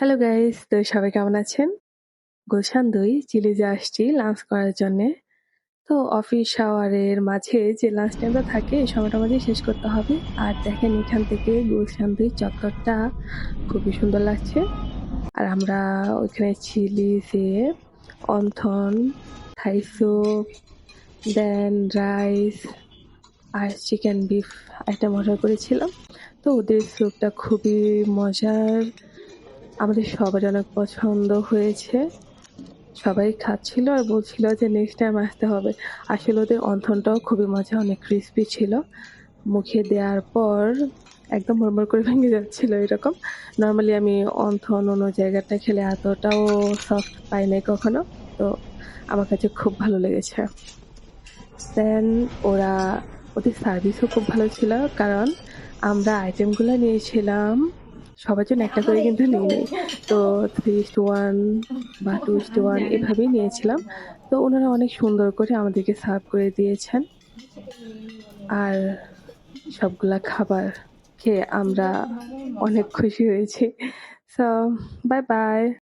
Hello guys, তো সবাই কেমন আছেন? গুলশান ২ চিলিজে আসছি লাঞ্চ করার জন্যে। তো অফিস আওয়ারের মাঝে যে লাঞ্চ টাইমটা থাকে এই সময়টার মাঝেই শেষ করতে হবে। আর দেখেন এখান থেকে গুলশান ২ চত্বরটা খুবই সুন্দর লাগছে। আর আমরা ওইখানে চিলিজে অন্থন, থাই স্যুপ, দেন রাইস আর চিকেন বিফ আইটেম অর্ডার করেছিলাম। তো ওদের স্যুপটা খুবই মজার। আমাদের সবারই অনেক পছন্দ হয়েছে। সবাই খাচ্ছিল আর বলছিল যে নেক্সট টাইম আসতে হবে। আসলে ওদের অন্থনটাও খুবই মজা, অনেক ক্রিসপি ছিল। মুখে দেওয়ার পর একদম মরমর করে ভেঙে যাচ্ছিল এরকম। নরমালি আমি অন্থন অন্য জায়গাটা খেলে এতটাও সফট পাই নাই কখনো। তো আমার কাছে খুব ভালো লেগেছে। দেন ওরা ওদের সার্ভিসও খুব ভালো ছিল। কারণ আমরা আইটেমগুলা নিয়েছিলাম সবার জন্য একটা করে কিন্তু নিইনি। তো 3:1 বা 2:1 এভাবেই নিয়েছিলাম। তো উনারা অনেক সুন্দর করে আমাদেরকে সার্ভ করে দিয়েছেন। আর সবগুলা খাবার খেয়ে আমরা অনেক খুশি হয়েছি। So bye bye.